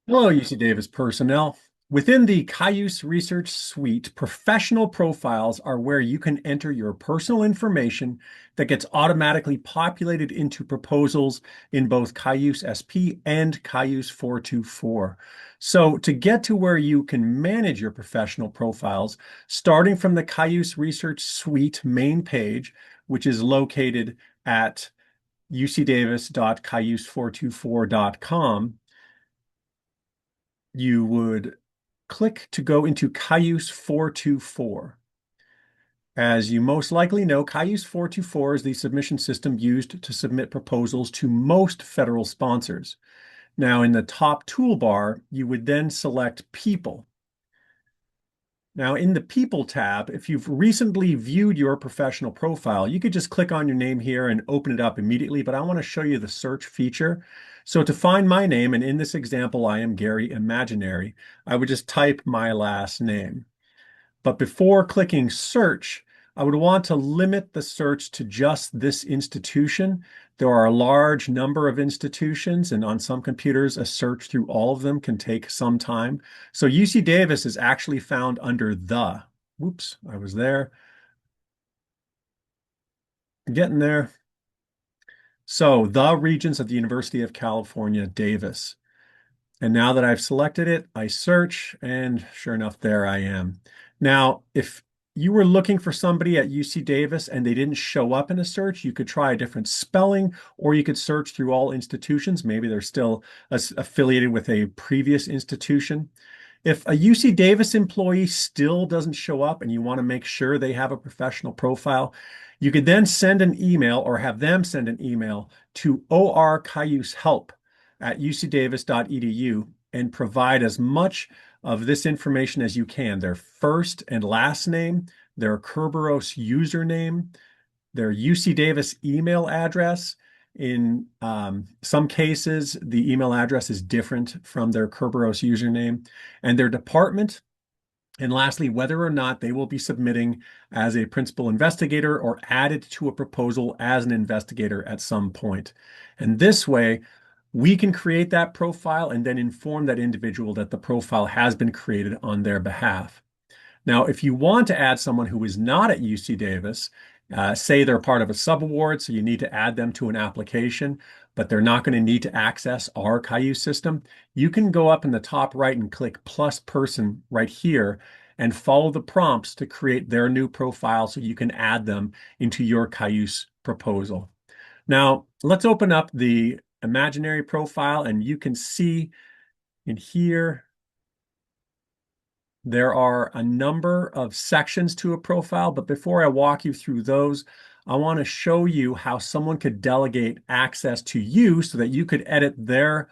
Hello, UC Davis personnel. Within the Cayuse Research Suite, professional profiles are where you can enter your personal information that gets automatically populated into proposals in both Cayuse SP and Cayuse 424. So to get to where you can manage your professional profiles, starting from the Cayuse Research Suite main page, which is located at ucdavis.cayuse424.com, you would click to go into Cayuse 424. As you most likely know, Cayuse 424 is the submission system used to submit proposals to most federal sponsors. Now, in the top toolbar, you would then select People. Now, in the People tab, if you've recently viewed your professional profile, you could just click on your name here and open it up immediately, but I want to show you the search feature. So to find my name, and in this example, I am Gary Imaginary, I would just type my last name. But before clicking search, I would want to limit the search to just this institution. There are a large number of institutions, and on some computers, a search through all of them can take some time. So UC Davis is actually found under the. Whoops, I was there. Getting there. So the Regents of the University of California, Davis. And now that I've selected it, I search, and sure enough, there I am. Now, if you were looking for somebody at UC Davis and they didn't show up in a search, you could try a different spelling, or you could search through all institutions. Maybe they're still affiliated with a previous institution. If a UC Davis employee still doesn't show up and you want to make sure they have a professional profile, you could then send an email or have them send an email to orcayusehelp@ucdavis.edu and provide as much of this information as you can: their first and last name, their Kerberos username, their UC Davis email address. In some cases, the email address is different from their Kerberos username, and their department. And lastly, whether or not they will be submitting as a principal investigator or added to a proposal as an investigator at some point. And this way, we can create that profile and then inform that individual that the profile has been created on their behalf. Now, if you want to add someone who is not at UC Davis, say they're part of a subaward, so you need to add them to an application, but they're not going to need to access our Cayuse system, you can go up in the top right and click plus person right here and follow the prompts to create their new profile so you can add them into your Cayuse proposal. Now, let's open up the imaginary profile, and you can see in here there are a number of sections to a profile, but before I walk you through those, I want to show you how someone could delegate access to you so that you could edit their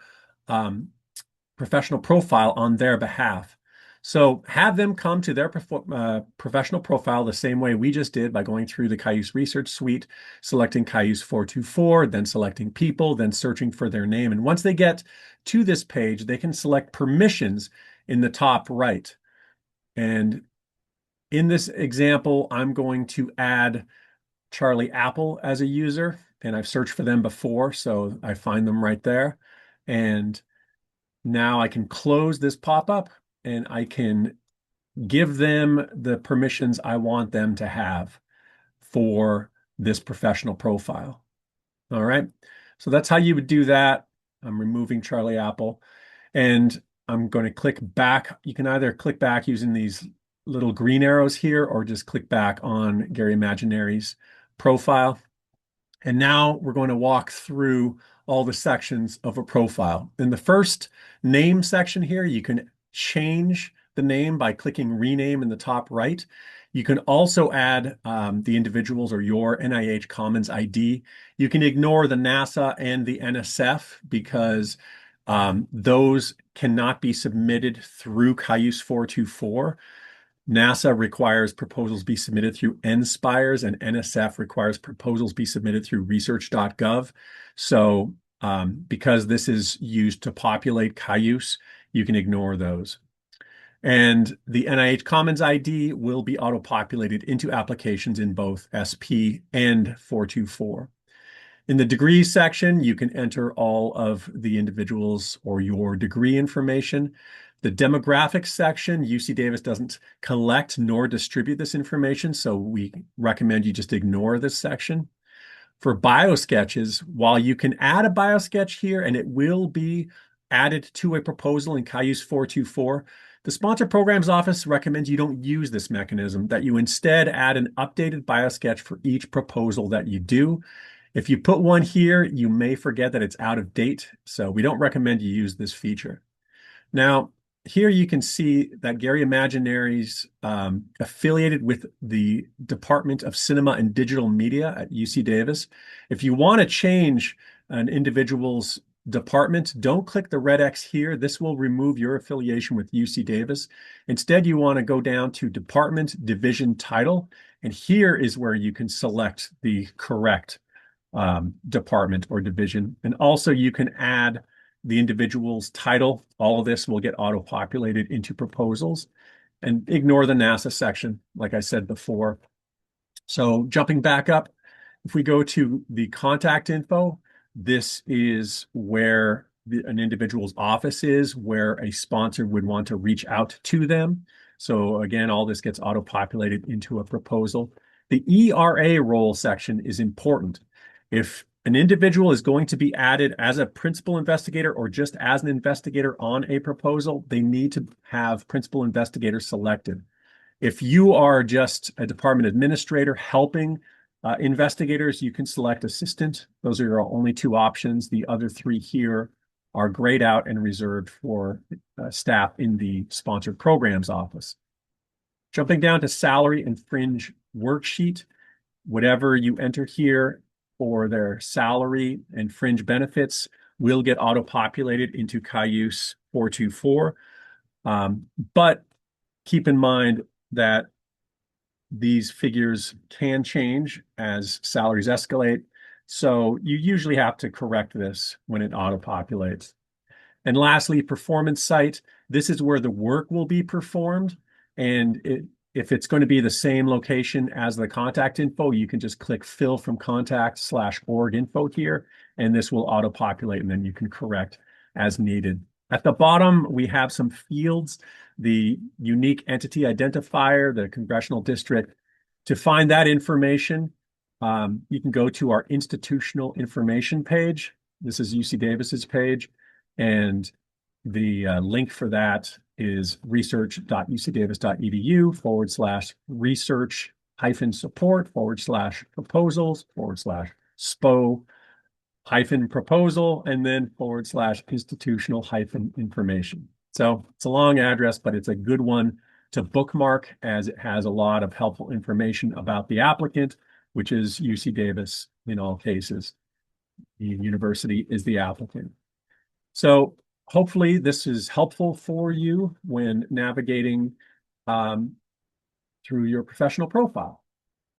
professional profile on their behalf. So have them come to their professional profile the same way we just did by going through the Cayuse Research Suite, selecting Cayuse 424, then selecting People, then searching for their name. And once they get to this page, they can select permissions in the top right. And in this example, I'm going to add Charlie Apple as a user, and I've searched for them before, so I find them right there. And now I can close this pop-up and I can give them the permissions I want them to have for this professional profile. All right. So that's how you would do that. I'm removing Charlie Apple, and I'm going to click back. You can either click back using these little green arrows here or just click back on Gary Imaginary's profile. And now we're going to walk through all the sections of a profile. In the first name section here, you can change the name by clicking rename in the top right. You can also add the individuals or your NIH Commons ID. You can ignore the NASA and the NSF because those cannot be submitted through Cayuse 424. NASA requires proposals be submitted through NSPIRES, and NSF requires proposals be submitted through research.gov. So because this is used to populate Cayuse, you can ignore those. And the NIH Commons ID will be auto-populated into applications in both SP and 424. In the degrees section, you can enter all of the individuals or your degree information. The demographics section, UC Davis doesn't collect nor distribute this information, so we recommend you just ignore this section. For biosketches, while you can add a biosketch here and it will be added to a proposal in Cayuse 424, the Sponsor Programs Office recommends you don't use this mechanism, that you instead add an updated biosketch for each proposal that you do. If you put one here, you may forget that it's out of date, so we don't recommend you use this feature. Now, here you can see that Gary Imaginary's affiliated with the Department of Cinema and Digital Media at UC Davis. If you want to change an individual's department, don't click the red X here. This will remove your affiliation with UC Davis. Instead, you want to go down to Department Division Title, and here is where you can select the correct department or division. And also you can add the individual's title. All of this will get auto-populated into proposals, and ignore the NASA section, like I said before. So jumping back up, if we go to the contact info, this is where an individual's office is, where a sponsor would want to reach out to them. So again, all this gets auto-populated into a proposal. The ERA role section is important. If an individual is going to be added as a principal investigator or just as an investigator on a proposal, they need to have principal investigator selected. If you are just a department administrator helping investigators, you can select assistant. Those are your only two options. The other three here are grayed out and reserved for staff in the Sponsored Programs Office. Jumping down to salary and fringe worksheet, whatever you enter here for their salary and fringe benefits will get auto-populated into Cayuse 424. But keep in mind that these figures can change as salaries escalate. So you usually have to correct this when it auto-populates. And lastly, performance site. This is where the work will be performed. And if it's going to be the same location as the contact info, you can just click fill from contact/org info here, and this will auto-populate, and then you can correct as needed. At the bottom, we have some fields, the unique entity identifier, the congressional district. To find that information, you can go to our institutional information page. This is UC Davis's page, and the link for that is research.ucdavis.edu/research-proposals/SPO-proposal, and then /institutional-information. So it's a long address, but it's a good one to bookmark as it has a lot of helpful information about the applicant, which is UC Davis in all cases. The university is the applicant. So hopefully this is helpful for you when navigating through your professional profile.